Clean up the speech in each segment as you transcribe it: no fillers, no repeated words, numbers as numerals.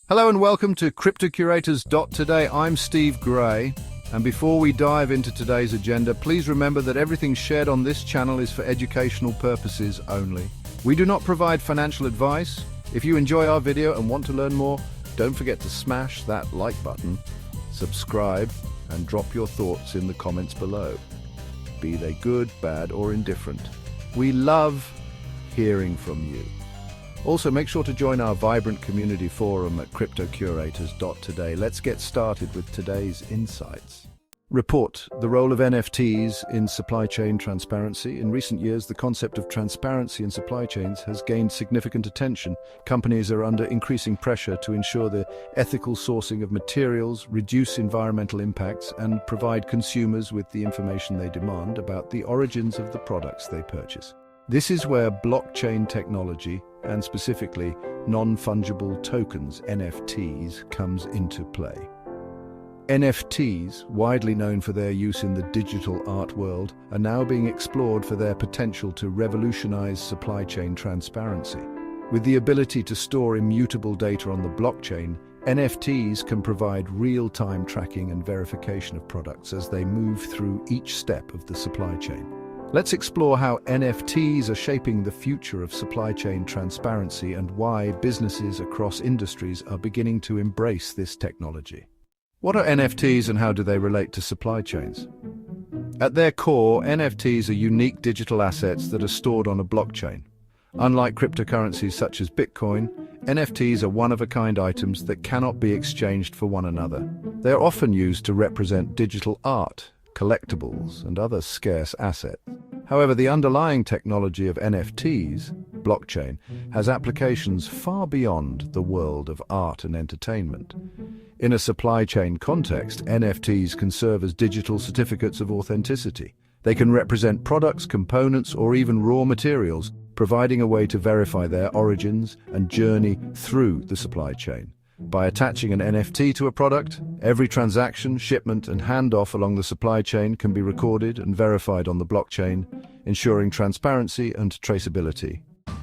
Hello and welcome to CryptoCurators.Today. I'm Steve Gray, and before we dive into today's agenda, please remember that everything shared on this channel is for educational purposes only. We do not provide financial advice. If you enjoy our video and want to learn more, don't forget to smash that like button, subscribe, and drop your thoughts in the comments below. Be they good, bad, or indifferent. We love hearing from you. Also, make sure to join our vibrant community forum at CryptoCurators.Today. Let's get started with today's insights. Report: the role of NFTs in supply chain transparency. In recent years, the concept of transparency in supply chains has gained significant attention. Companies are under increasing pressure to ensure the ethical sourcing of materials, reduce environmental impacts, and provide consumers with the information they demand about the origins of the products they purchase. This is where blockchain technology, and specifically non-fungible tokens, NFTs, comes into play. NFTs, widely known for their use in the digital art world, are now being explored for their potential to revolutionize supply chain transparency. With the ability to store immutable data on the blockchain, NFTs can provide real-time tracking and verification of products as they move through each step of the supply chain. Let's explore how NFTs are shaping the future of supply chain transparency and why businesses across industries are beginning to embrace this technology. What are NFTs and how do they relate to supply chains? At their core, NFTs are unique digital assets that are stored on a blockchain. Unlike cryptocurrencies such as Bitcoin, NFTs are one-of-a-kind items that cannot be exchanged for one another. They are often used to represent digital art, collectibles, and other scarce assets. However, the underlying technology of NFTs, blockchain, has applications far beyond the world of art and entertainment. In a supply chain context, NFTs can serve as digital certificates of authenticity. They can represent products, components, or even raw materials, providing a way to verify their origins and journey through the supply chain. By attaching an NFT to a product, every transaction, shipment, and handoff along the supply chain can be recorded and verified on the blockchain, ensuring transparency and traceability.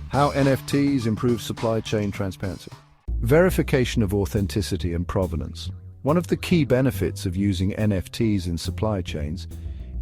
How NFTs improve supply chain transparency. Verification of authenticity and provenance. One of the key benefits of using NFTs in supply chains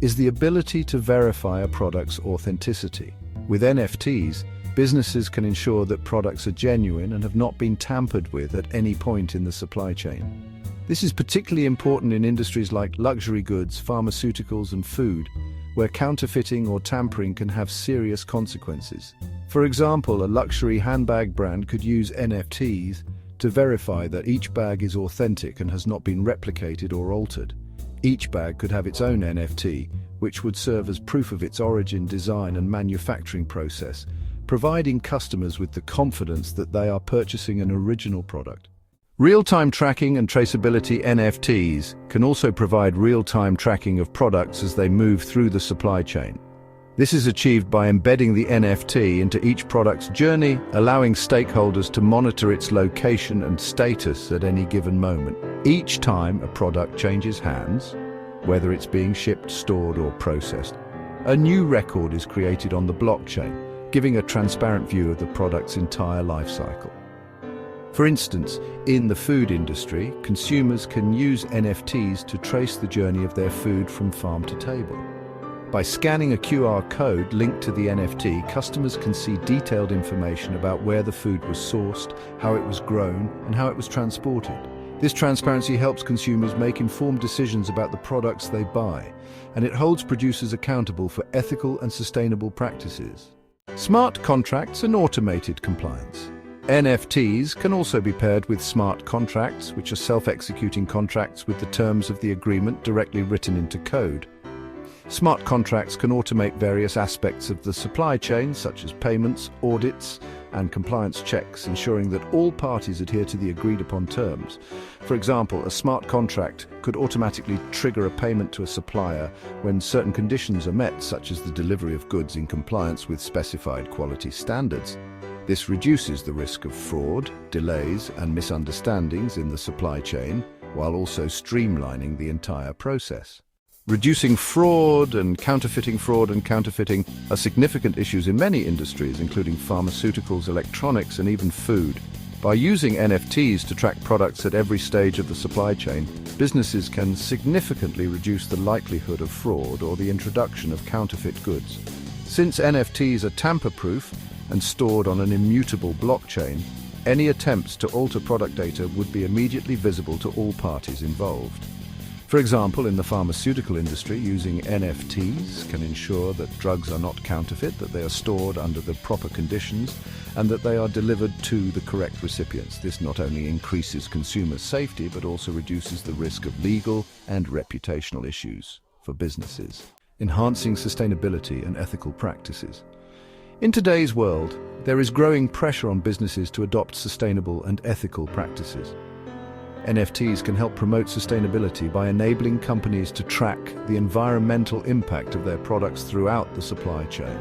is the ability to verify a product's authenticity. With NFTs, businesses can ensure that products are genuine and have not been tampered with at any point in the supply chain. This is particularly important in industries like luxury goods, pharmaceuticals, and food, where counterfeiting or tampering can have serious consequences. For example, a luxury handbag brand could use NFTs to verify that each bag is authentic and has not been replicated or altered. Each bag could have its own NFT, which would serve as proof of its origin, design, and manufacturing process, providing customers with the confidence that they are purchasing an original product. Real-time tracking and traceability. NFTs can also provide real-time tracking of products as they move through the supply chain. This is achieved by embedding the NFT into each product's journey, allowing stakeholders to monitor its location and status at any given moment. Each time a product changes hands, whether it's being shipped, stored, or processed, a new record is created on the blockchain, giving a transparent view of the product's entire life cycle. For instance, in the food industry, consumers can use NFTs to trace the journey of their food from farm to table. By scanning a QR code linked to the NFT, customers can see detailed information about where the food was sourced, how it was grown, and how it was transported. This transparency helps consumers make informed decisions about the products they buy, and it holds producers accountable for ethical and sustainable practices. Smart contracts and automated compliance. NFTs can also be paired with smart contracts, which are self-executing contracts with the terms of the agreement directly written into code. Smart contracts can automate various aspects of the supply chain, such as payments, audits, and compliance checks, ensuring that all parties adhere to the agreed-upon terms. For example, a smart contract could automatically trigger a payment to a supplier when certain conditions are met, such as the delivery of goods in compliance with specified quality standards. This reduces the risk of fraud, delays, and misunderstandings in the supply chain, while also streamlining the entire process. Reducing fraud and counterfeiting are significant issues in many industries, including pharmaceuticals, electronics, and even food. By using NFTs to track products at every stage of the supply chain, businesses can significantly reduce the likelihood of fraud or the introduction of counterfeit goods. Since NFTs are tamper-proof and stored on an immutable blockchain, any attempts to alter product data would be immediately visible to all parties involved. For example, in the pharmaceutical industry, using NFTs can ensure that drugs are not counterfeit, that they are stored under the proper conditions, and that they are delivered to the correct recipients. This not only increases consumer safety, but also reduces the risk of legal and reputational issues for businesses, enhancing sustainability and ethical practices. In today's world, there is growing pressure on businesses to adopt sustainable and ethical practices. NFTs can help promote sustainability by enabling companies to track the environmental impact of their products throughout the supply chain.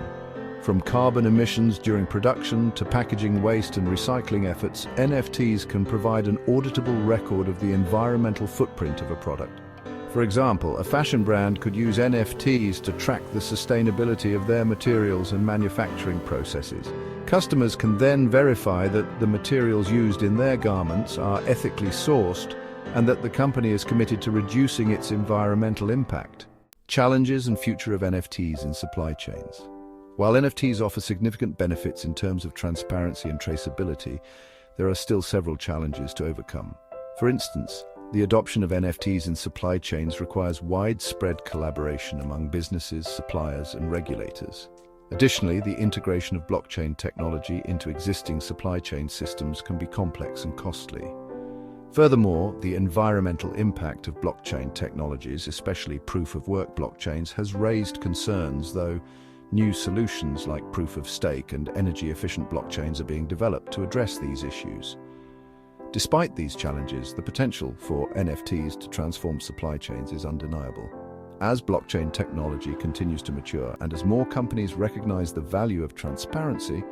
From carbon emissions during production to packaging waste and recycling efforts, NFTs can provide an auditable record of the environmental footprint of a product. For example, a fashion brand could use NFTs to track the sustainability of their materials and manufacturing processes. Customers can then verify that the materials used in their garments are ethically sourced and that the company is committed to reducing its environmental impact. Challenges and future of NFTs in supply chains. While NFTs offer significant benefits in terms of transparency and traceability, there are still several challenges to overcome. For instance, the adoption of NFTs in supply chains requires widespread collaboration among businesses, suppliers, and regulators. Additionally, the integration of blockchain technology into existing supply chain systems can be complex and costly. Furthermore, the environmental impact of blockchain technologies, especially proof-of-work blockchains, has raised concerns, though new solutions like proof-of-stake and energy-efficient blockchains are being developed to address these issues. Despite these challenges, the potential for NFTs to transform supply chains is undeniable. As blockchain technology continues to mature and as more companies recognize the value of transparency,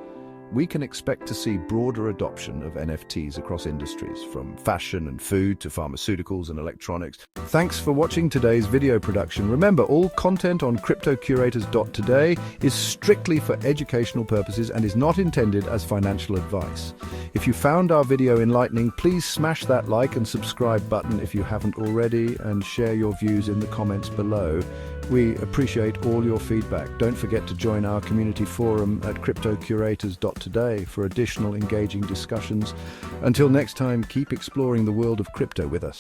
we can expect to see broader adoption of NFTs across industries, from fashion and food to pharmaceuticals and electronics. Thanks for watching today's video production. Remember, all content on CryptoCurators.Today is strictly for educational purposes and is not intended as financial advice. If you found our video enlightening, please smash that like and subscribe button if you haven't already, and share your views in the comments below. We appreciate all your feedback. Don't forget to join our community forum at CryptoCurators.Today for additional engaging discussions. Until next time, keep exploring the world of crypto with us.